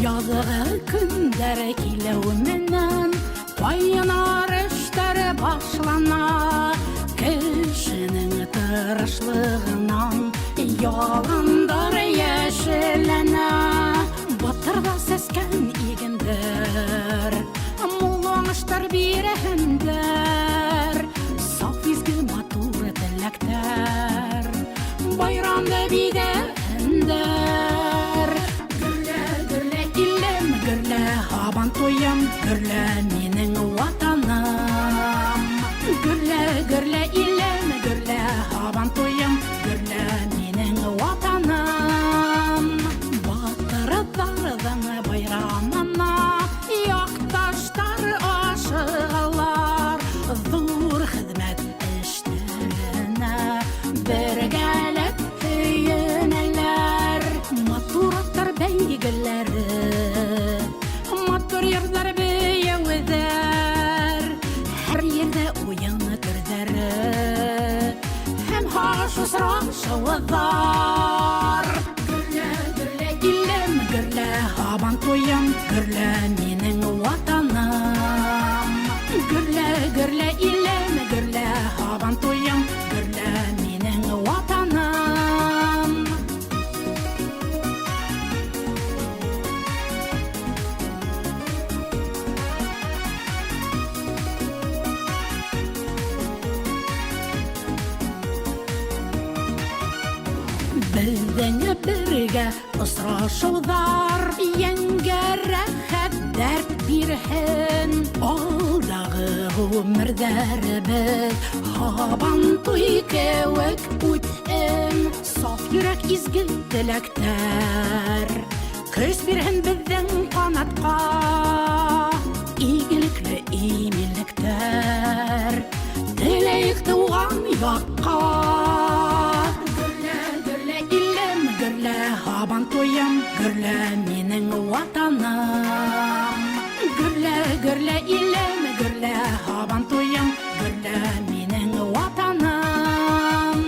Yazığı günler kilevmenden Qaynar işler başlana Kişinin tırışlığından Yalanдар yeşilene Batırda sesken igindir Mulanışlar birehindir Saf izgi matur dilekler Bayramda bidehindir Haban toyam, gürle mening vatanım. Gürle ilem, gürle haban toyam, gürle mening vatanım. Batırdardan bayramına, yaktaşlar aşığalar. Zor hizmet işlerine, birgelip hüyeneler. Maturattır beygilleri. Yerler beyeveler Her yerde uyanı türleri Hem haşu sıraşı vazar Gürle ilem gürle haban toyam Gürle mening vatanım Gürle ilem gürle haban toyam Gürle mening vatanım Bizden birge ısraşılar Yengere dert birhen Aldağı ömürlerimiz Haban toy kevek üten Saf yürek izgil dilekler Köz birhen bizden kanatqa İyilikli iyilikler Dileyik tuğan yakqa Gürle haban toyam, gürle mening vatanım. Gürle ilem, gürle haban toyam, gürle mening vatanım.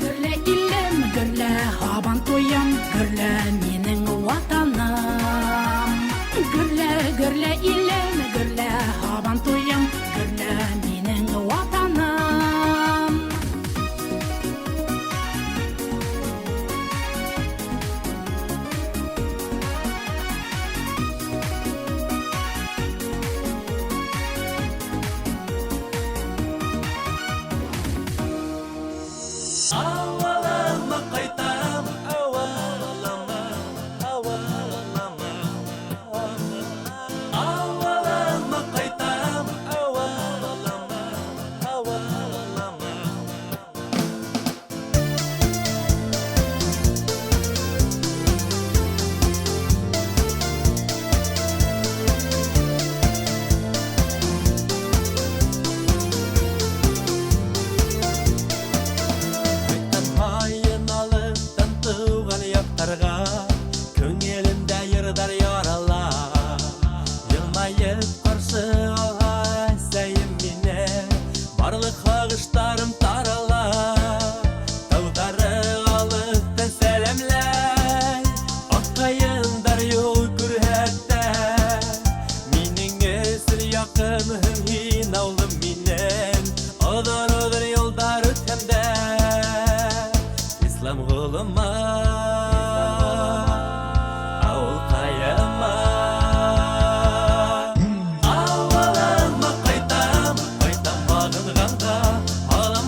Gürle ilem, gürle haban toyam, gürle mening vatanım. Gürle ilem, gürle haban toyam, gürle mening vatanım. Ağlam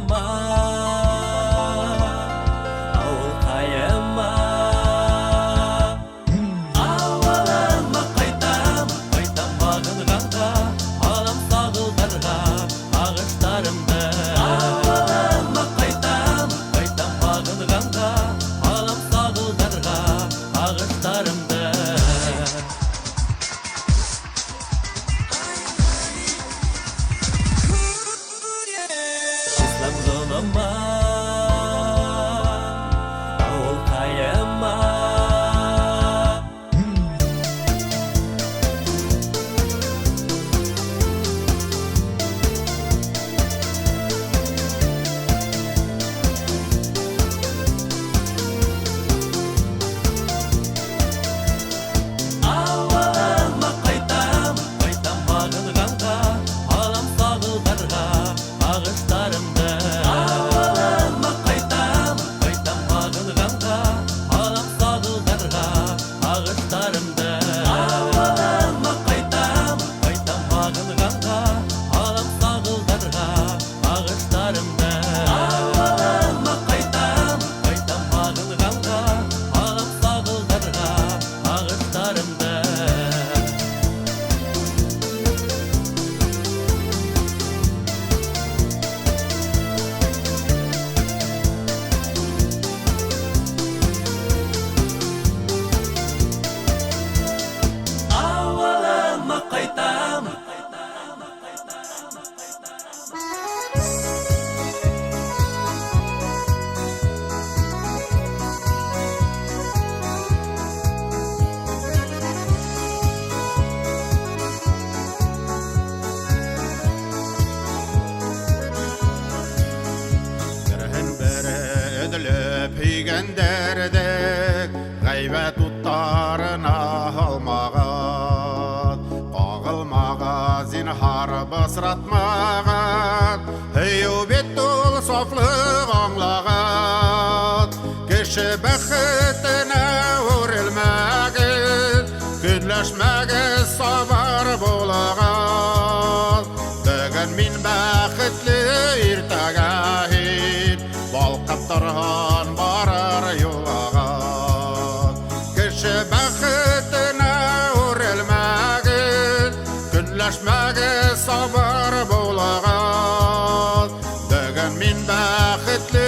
болама, ауыл қайыма. Ауылыма қайтам, қайтам бағынғанға, алам сағылдарға ағыштарымды. Ауылыма қайтам, қайтам бағынғанға, алам сағылдарға ағыштарымды. İslam zolama, avul kayama. Avuluma qaytam, qaytam bağınğanğa, alam sağıldарға ағыштарымды. Ауылыма қайтам, қайтам бағынғанға, алам сағылдарға ағыштарымды. Ауылыма қайтам, қайтам бағынғанға, алам сағылдарға ағыштарымды. Ауылыма қайтам, қайтам бағынғанға, алам сағылдарға ағыштарымды. Ауылыма қайтам. Бірін бірі үділіп үйгендердік, ғайбәт ұттарына алмаған, қағылмаға зинхар бысыратмаған, үйу бет ол софлық аңлаған, кіші бәхітіне өрілмәгіз, күнләшмәгіз сабар болаған. Бүгін мен бәхітлі ертәгә балқып тұрған барар юлаған. Кіші бәхітіне өрілмәгіз, күнләшмәгіз сабар болаған. Бүгін мен бәхітлі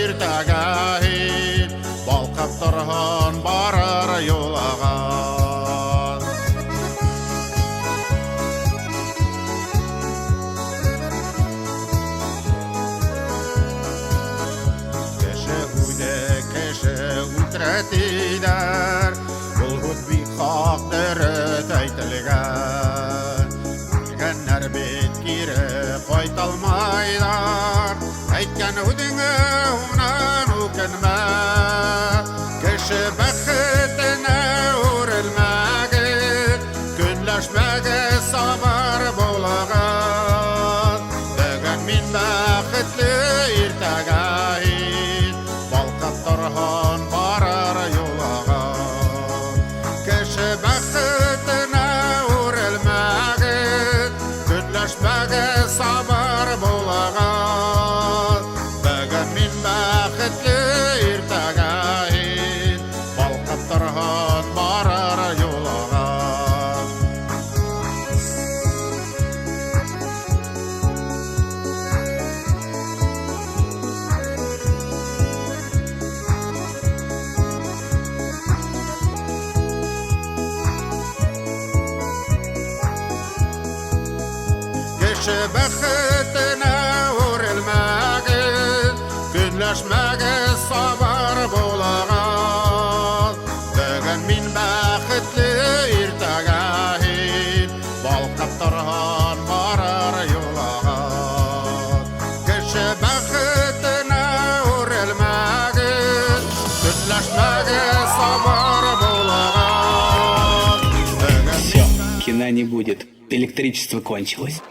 ертәгә балқып тұрған барар юлаған. Кеше үлтіретейдер, бұл ғұтби қақтыры тәйтілген. Білгеннер бет кері қойталмайдар, әйткен үдіңі ұнан өкінме. Кіші бәхітіне өрілмәгіз, күнләшмәгіз сабар болған. Бүгін мен бәхітлі ертәгә балқып тұрған барар юлаған. Кіші бәхітіне өрілмәгіз, күнләшмәгіз сабар болған. Бүгін мен бәхітлі ертәгә балқып тұрған барар юлаған. Кіші бәхітіне өрілмәгіз, күнләшмәгіз сабар болаған. Бүгін мен бәхітлі ертәгә балқып тұрған барар юлаған. Кіші бәхітіне өрілмәгіз, күнләшмәгіз сабар болаған. Все, кино не будет. Электричество кончилось.